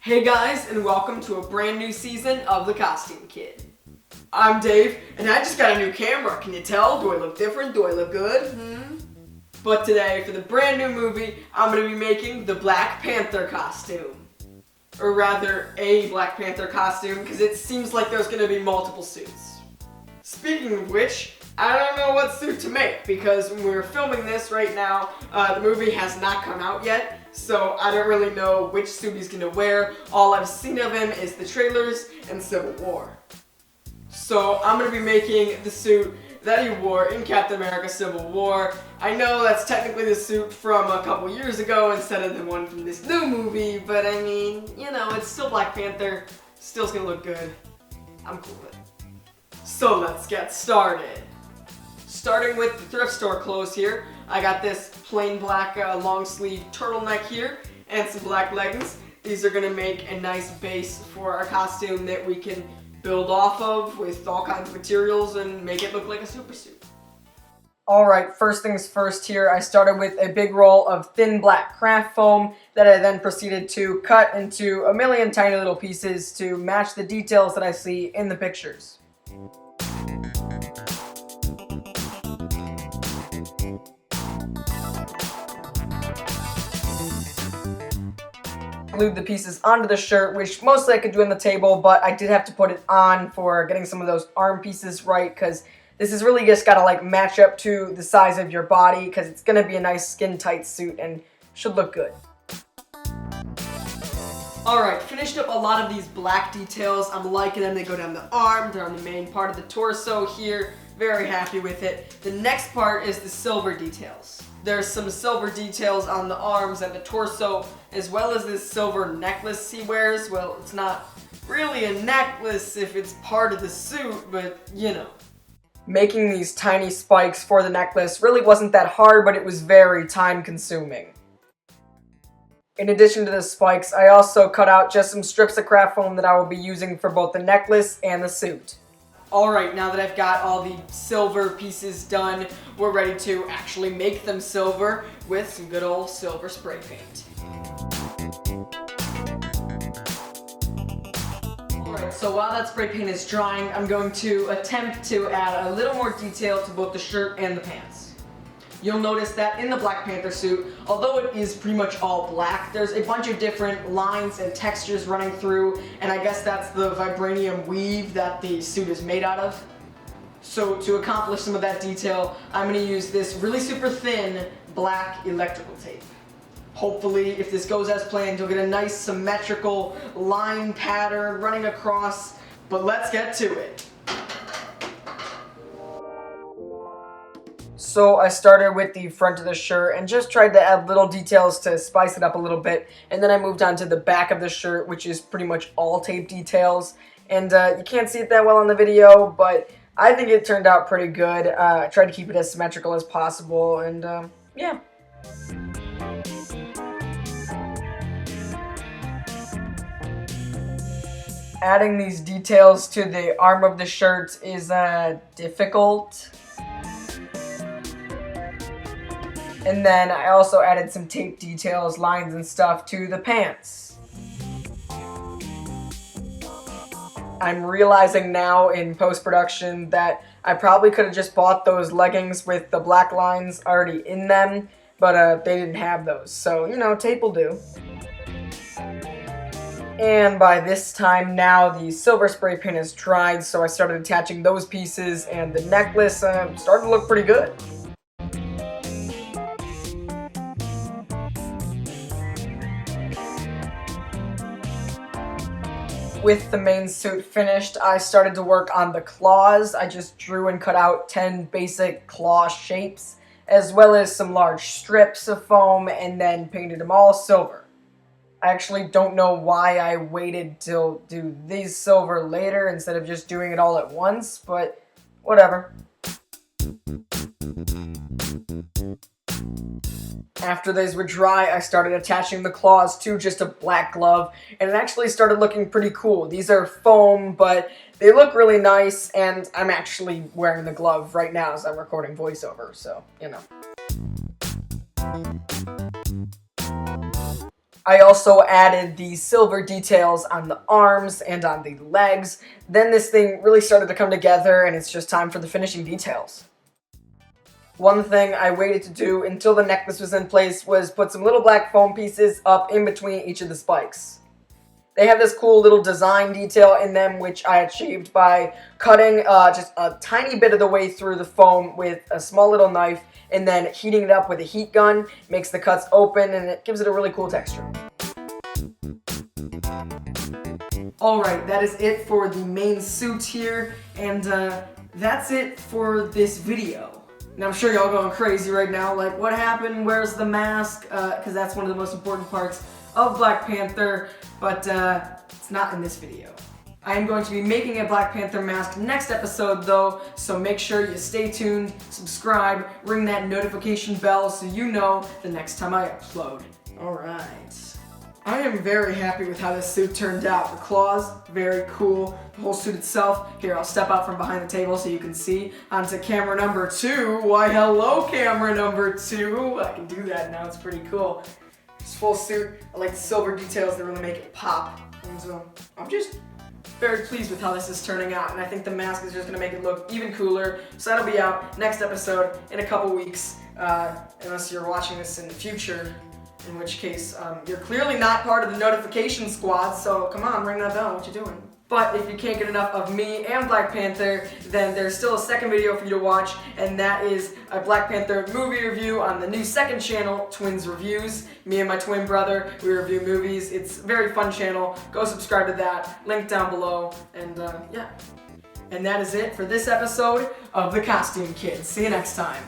Hey guys, and welcome to a brand new season of The Costume Kid. I'm Dave, and I just got a new camera. Can you tell? Do I look different? Do I look good? But today, for the brand new movie, I'm going to be making the Black Panther costume. Or rather, a Black Panther costume, because it seems like there's going to be multiple suits. Speaking of which, I don't know what suit to make, because when we're filming this right now, the movie has not come out yet, so I don't really know which suit he's gonna wear. All I've seen of him is the trailers and Civil War. So I'm gonna be making the suit that he wore in Captain America Civil War. I know that's technically the suit from a couple years ago instead of the one from this new movie, but I mean, you know, it's still Black Panther, still's gonna look good. I'm cool with it. So let's get started. Starting with the thrift store clothes here, I got this plain black long sleeve turtleneck here and some black leggings. These are going to make a nice base for our costume that we can build off of with all kinds of materials and make it look like a super suit. Alright, first things first here, I started with a big roll of thin black craft foam that I then proceeded to cut into a million tiny little pieces to match the details that I see in the pictures. Glued the pieces onto the shirt, which mostly I could do on the table, but I did have to put it on for getting some of those arm pieces right, because this is really just gotta like match up to the size of your body, because it's gonna be a nice skin tight suit and should look good. Alright, finished up a lot of these black details. I'm liking them. They go down the arm, they're on the main part of the torso here. Very happy with it. The next part is the silver details. There's some silver details on the arms and the torso, as well as this silver necklace he wears. Well, it's not really a necklace if it's part of the suit, but you know. Making these tiny spikes for the necklace really wasn't that hard, but it was very time consuming. In addition to the spikes, I also cut out just some strips of craft foam that I will be using for both the necklace and the suit. Alright, now that I've got all the silver pieces done, we're ready to actually make them silver with some good old silver spray paint. Alright, so while that spray paint is drying, I'm going to attempt to add a little more detail to both the shirt and the pants. You'll notice that in the Black Panther suit, although it is pretty much all black, there's a bunch of different lines and textures running through, and I guess that's the vibranium weave that the suit is made out of. So to accomplish some of that detail, I'm going to use this really super thin black electrical tape. Hopefully, if this goes as planned, you'll get a nice symmetrical line pattern running across, but let's get to it. So I started with the front of the shirt and just tried to add little details to spice it up a little bit, and then I moved on to the back of the shirt, which is pretty much all tape details, and you can't see it that well on the video, but I think it turned out pretty good. I tried to keep it as symmetrical as possible, and yeah. Adding these details to the arm of the shirt is difficult. And then I also added some tape details, lines and stuff to the pants. I'm realizing now in post-production that I probably could have just bought those leggings with the black lines already in them, but they didn't have those. So, you know, tape will do. And by this time now, the silver spray paint is dried, so I started attaching those pieces, and the necklace started to look pretty good. With the main suit finished, I started to work on the claws. I just drew and cut out 10 basic claw shapes, as well as some large strips of foam, and then painted them all silver. I actually don't know why I waited till do these silver later instead of just doing it all at once, but whatever. After these were dry, I started attaching the claws to just a black glove, and it actually started looking pretty cool. These are foam, but they look really nice, and I'm actually wearing the glove right now as I'm recording voiceover, so, you know. I also added the silver details on the arms and on the legs. Then this thing really started to come together, and it's just time for the finishing details. One thing I waited to do until the necklace was in place was put some little black foam pieces up in between each of the spikes. They have this cool little design detail in them, which I achieved by cutting just a tiny bit of the way through the foam with a small little knife and then heating it up with a heat gun. Makes the cuts open and it gives it a really cool texture. Alright, that is it for the main suit here, and that's it for this video. Now I'm sure y'all going crazy right now, like what happened, where's the mask, because that's one of the most important parts of Black Panther, but it's not in this video. I am going to be making a Black Panther mask next episode though, so make sure you stay tuned, subscribe, ring that notification bell so you know the next time I upload. Alright. I am very happy with how this suit turned out. The claws, very cool. The whole suit itself, here I'll step out from behind the table so you can see. Onto camera number 2. Why hello camera number 2. I can do that now, it's pretty cool. This full suit, I like the silver details that really make it pop. And so I'm just very pleased with how this is turning out, and I think the mask is just going to make it look even cooler. So that'll be out next episode in a couple weeks, unless you're watching this in the future. In which case, you're clearly not part of the notification squad, so come on, ring that bell, what you doing? But if you can't get enough of me and Black Panther, then there's still a second video for you to watch, and that is a Black Panther movie review on the new second channel, Twins Reviews. Me and my twin brother, we review movies. It's a very fun channel. Go subscribe to that, link down below, and yeah. And that is it for this episode of The Costume Kid. See you next time.